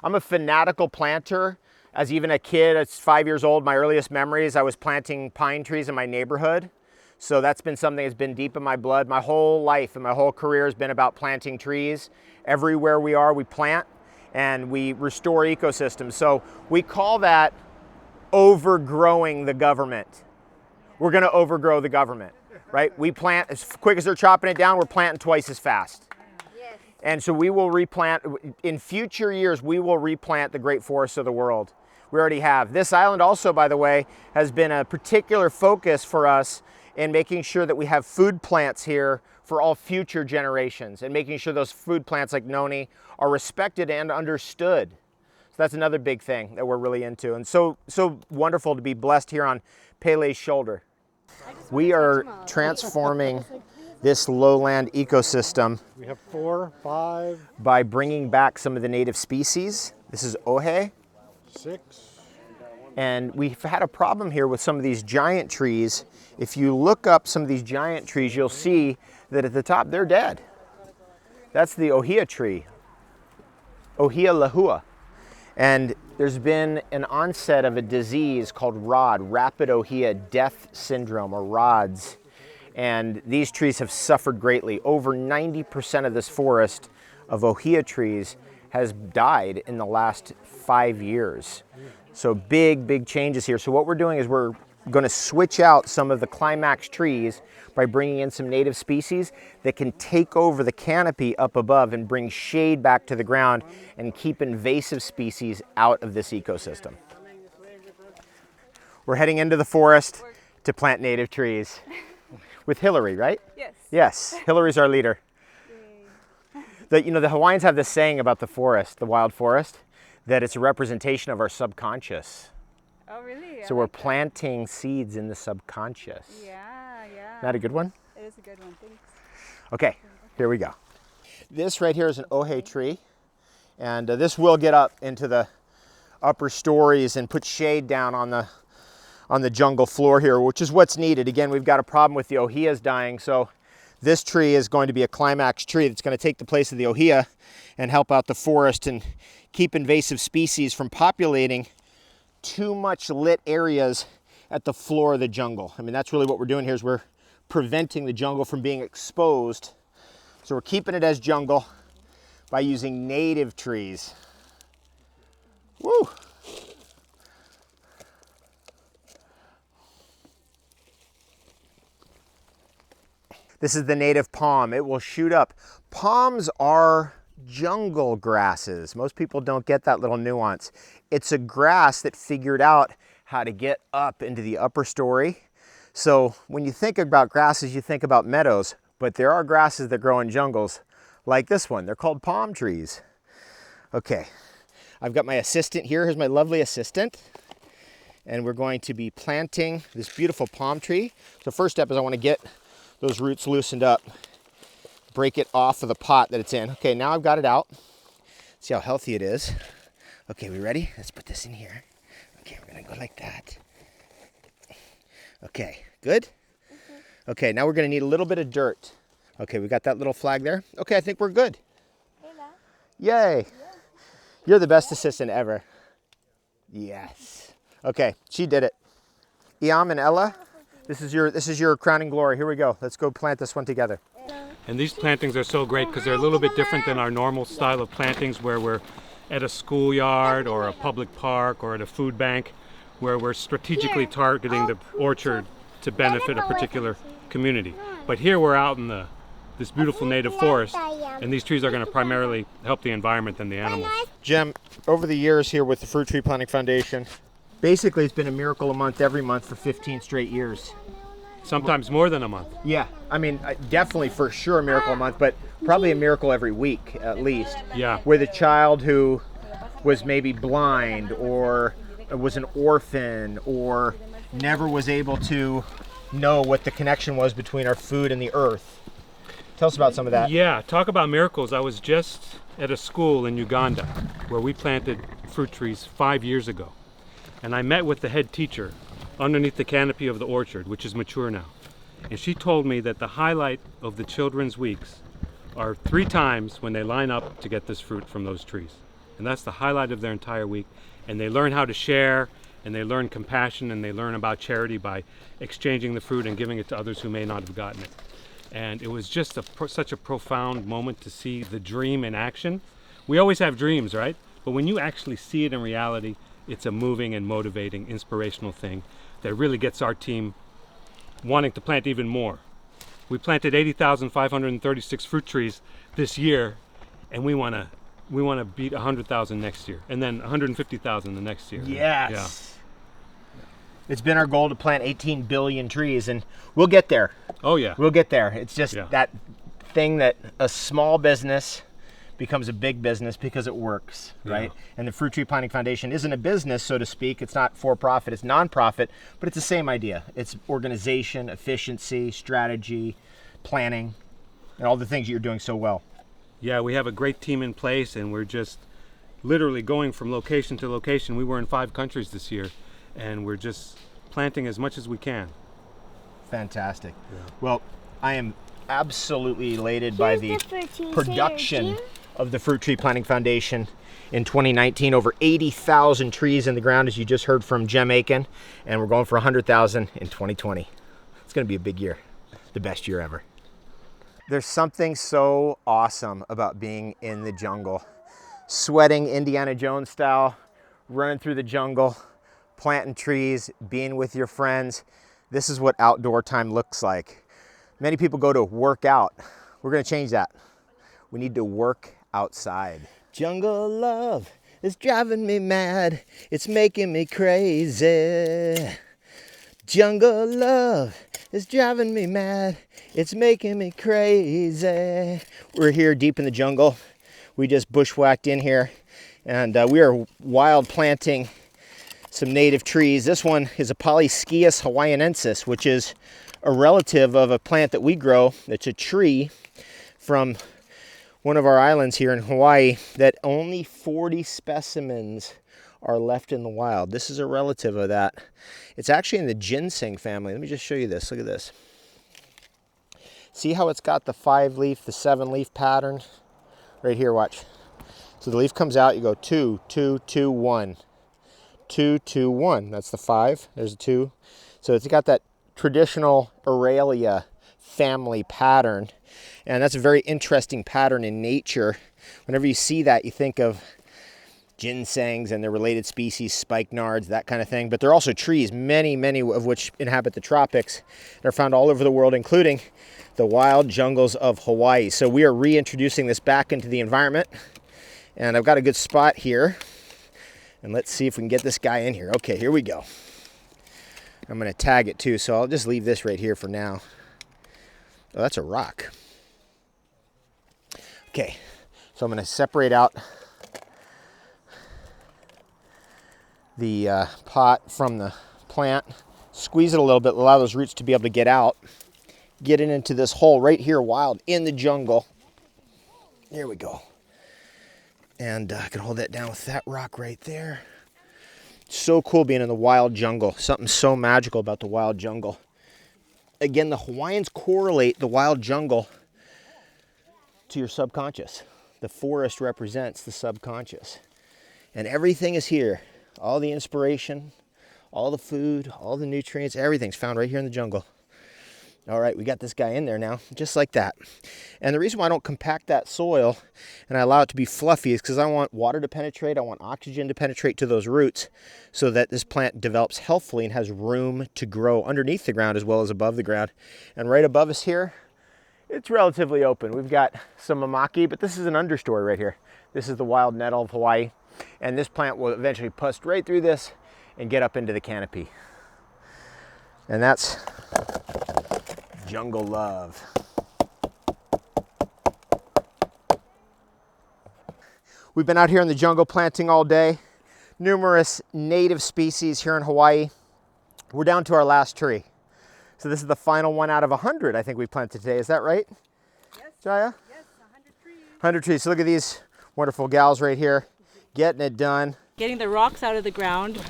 I'm a fanatical planter. As even a kid, at 5 years old, my earliest memories, I was planting pine trees in my neighborhood. So that's been something that's been deep in my blood. My whole life and my whole career has been about planting trees. Everywhere we are, we plant and we restore ecosystems. So we call that overgrowing the government. We're gonna overgrow the government, right? We plant as quick as they're chopping it down, we're planting twice as fast. And so we will replant, in future years, we will replant the great forests of the world. We already have. This island also, by the way, has been a particular focus for us in making sure that we have food plants here for all future generations and making sure those food plants like noni are respected and understood. So that's another big thing that we're really into. And so wonderful to be blessed here on Pele's shoulder. We are transforming this lowland ecosystem. We have 4, 5, by bringing back some of the native species. This is ohe. 6. And we've had a problem here with some of these giant trees. If you look up some of these giant trees, you'll see that at the top, they're dead. That's the ohia tree, Ohia lahua. And there's been an onset of a disease called ROD, Rapid Ohia Death Syndrome, or RODS. And these trees have suffered greatly. Over 90% of this forest of ohia trees has died in the last 5 years. So big changes here. So what we're doing is we're going to switch out some of the climax trees by bringing in some native species that can take over the canopy up above and bring shade back to the ground and keep invasive species out of this ecosystem. We're heading into the forest to plant native trees. With Hillary, right? Yes. Yes, Hillary's our leader. The Hawaiians have this saying about the forest, the wild forest, that it's a representation of our subconscious. Oh, really? So we're planting seeds in the subconscious. Yeah. Isn't that a good one? It is a good one, thanks. Okay, here we go. This right here is an ohe tree, and this will get up into the upper stories and put shade down on the jungle floor here, which is what's needed. Again, we've got a problem with the ohias dying, so this tree is going to be a climax tree that's going to take the place of the ohia and help out the forest and keep invasive species from populating too much lit areas at the floor of the jungle. I mean, that's really what we're doing here is we're preventing the jungle from being exposed. So we're keeping it as jungle by using native trees. Woo! This is the native palm. It will shoot up. Palms are jungle grasses. Most people don't get that little nuance. It's a grass that figured out how to get up into the upper story. So when you think about grasses, you think about meadows, but there are grasses that grow in jungles like this one. They're called palm trees. Okay, I've got my assistant here. Here's my lovely assistant. And we're going to be planting this beautiful palm tree. So first step is I want to get those roots loosened up, break it off of the pot that it's in. Okay, now I've got it out. See how healthy it is. Okay, we ready? Let's put this in here. Okay, we're gonna go like that. Okay, good? Okay, now we're gonna need a little bit of dirt. Okay, we got that little flag there. Okay, I think we're good. Yay! You're the best assistant ever. Yes. Okay, she did it. Iam and Ella, this is your crowning glory. Here we go. Let's go plant this one together. And these plantings are so great because they're a little bit different than our normal style of plantings where we're at a schoolyard or a public park or at a food bank where we're strategically targeting the orchard to benefit a particular community. But here we're out in this beautiful native forest, and these trees are going to primarily help the environment and the animals. Jim, over the years here with the Fruit Tree Planting Foundation, basically it's been a miracle a month every month for 15 straight years. Sometimes more than a month. Yeah, I mean, definitely for sure a miracle a month, but probably a miracle every week at least. Yeah. With a child who was maybe blind or was an orphan or never was able to know what the connection was between our food and the earth. Tell us about some of that. Yeah, talk about miracles. I was just at a school in Uganda where we planted fruit trees 5 years ago. And I met with the head teacher underneath the canopy of the orchard, which is mature now. And she told me that the highlight of the children's weeks are 3 times when they line up to get this fruit from those trees. And that's the highlight of their entire week. And they learn how to share, and they learn compassion, and they learn about charity by exchanging the fruit and giving it to others who may not have gotten it. And it was just such a profound moment to see the dream in action. We always have dreams, right? But when you actually see it in reality, it's a moving and motivating, inspirational thing that really gets our team wanting to plant even more. We planted 80,536 fruit trees this year, and we want to beat 100,000 next year, and then 150,000 the next year. Yes. Yeah. It's been our goal to plant 18 billion trees, and we'll get there. Oh yeah. We'll get there. It's just that thing that a small business becomes a big business because it works, right? And the Fruit Tree Planting Foundation isn't a business, so to speak. It's not for profit, it's non-profit, but it's the same idea. It's organization, efficiency, strategy, planning, and all the things that you're doing so well. Yeah, we have a great team in place, and we're just literally going from location to location. We were in 5 countries this year, and we're just planting as much as we can. Fantastic. Well, I am absolutely elated by the production of the Fruit Tree Planting Foundation in 2019. Over 80,000 trees in the ground, as you just heard from Jem Aiken, and we're going for 100,000 in 2020. It's going to be a big year, the best year ever. There's something so awesome about being in the jungle, sweating Indiana Jones style, running through the jungle, planting trees, being with your friends. This is what outdoor time looks like. Many people go to work out. We're going to change that. We need to work outside. Jungle love is driving me mad. It's making me crazy. Jungle love is driving me mad. It's making me crazy. We're here deep in the jungle. We just bushwhacked in here, and we are wild planting some native trees. This one is a Polyscias hawaiianensis, which is a relative of a plant that we grow. It's a tree from one of our islands here in Hawaii that only 40 specimens are left in the wild. This is a relative of that. It's actually in the ginseng family. Let me just show you this. Look at this. See how it's got the 5-leaf, the 7-leaf pattern? Right here, watch. So the leaf comes out, you go 2, 2, 2, 1. 2, 2, 1. That's the 5. There's a 2. So it's got that traditional Aralia family pattern, and that's a very interesting pattern in nature. Whenever you see that, you think of ginsengs and their related species, spikenards, that kind of thing. But they're also trees, many of which inhabit the tropics and are found all over the world, including the wild jungles of Hawaii. So we are reintroducing this back into the environment, and I've got a good spot here. And let's see if we can get this guy in here. Okay, here we go. I'm going to tag it too, so I'll just leave this right here for now. Oh, that's a rock. Okay, so I'm going to separate out the pot from the plant, squeeze it a little bit, allow those roots to be able to get out, get it into this hole right here, wild, in the jungle. There we go. And I can hold that down with that rock right there. So cool being in the wild jungle. Something so magical about the wild jungle. Again, the Hawaiians correlate the wild jungle to your subconscious. The forest represents the subconscious. And everything is here. All the inspiration, all the food, all the nutrients, everything's found right here in the jungle. All right, we got this guy in there now, just like that. And the reason why I don't compact that soil and I allow it to be fluffy is because I want water to penetrate, I want oxygen to penetrate to those roots so that this plant develops healthfully and has room to grow underneath the ground as well as above the ground. And right above us here, it's relatively open. We've got some mamaki, but this is an understory right here. This is the wild nettle of Hawaii. And this plant will eventually push right through this and get up into the canopy. And that's jungle love. We've been out here in the jungle planting all day. Numerous native species here in Hawaii. We're down to our last tree. So this is the final one out of 100 I think we planted today. Is that right? Yes. Jaya? Yes, 100 trees. 100 trees. So look at these wonderful gals right here, getting it done. Getting the rocks out of the ground.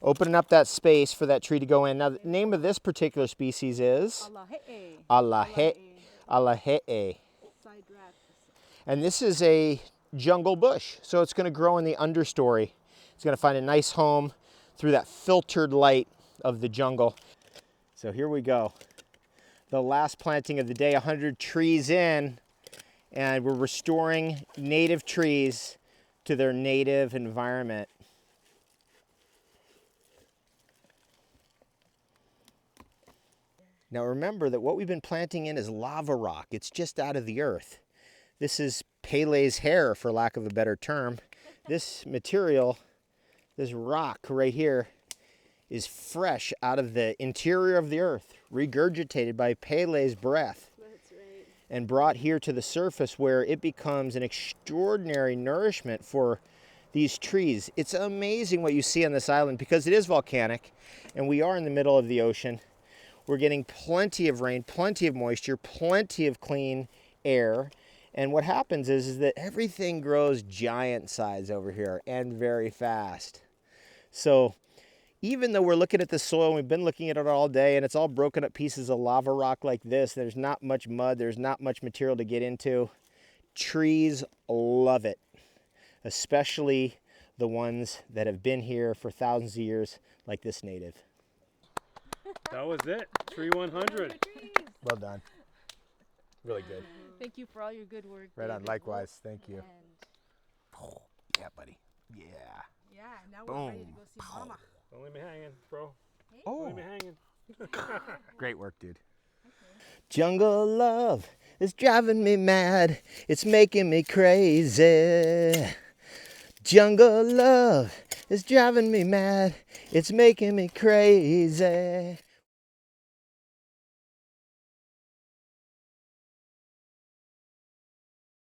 Opening up that space for that tree to go in. Now, the name of this particular species is Alahe'e. Alahe'e. And this is a jungle bush. So it's going to grow in the understory. It's going to find a nice home through that filtered light of the jungle. So here we go. The last planting of the day, 100 trees in, and we're restoring native trees to their native environment. Now remember that what we've been planting in is lava rock. It's just out of the earth. This is Pele's hair, for lack of a better term. This material, this rock right here, is fresh out of the interior of the earth, regurgitated by Pele's breath. That's right. And brought here to the surface where it becomes an extraordinary nourishment for these trees. It's amazing what you see on this island because it is volcanic and we are in the middle of the ocean. We're getting plenty of rain, plenty of moisture, plenty of clean air. And what happens is that everything grows giant size over here and very fast. So even though we're looking at the soil, and we've been looking at it all day, and it's all broken up pieces of lava rock like this, there's not much mud, there's not much material to get into, trees love it, especially the ones that have been here for thousands of years, like this native. That was it. Tree 100. Well done. Really good. Thank you for all your good work. Right on. David. Likewise. Thank you. And Oh, yeah, buddy. Yeah. yeah, now we're ready to Boom. go see Mama. Don't leave me hanging, bro. Don't Oh, leave me hanging. great work, dude. Jungle love is driving me mad. It's making me crazy. Jungle love is driving me mad. It's making me crazy.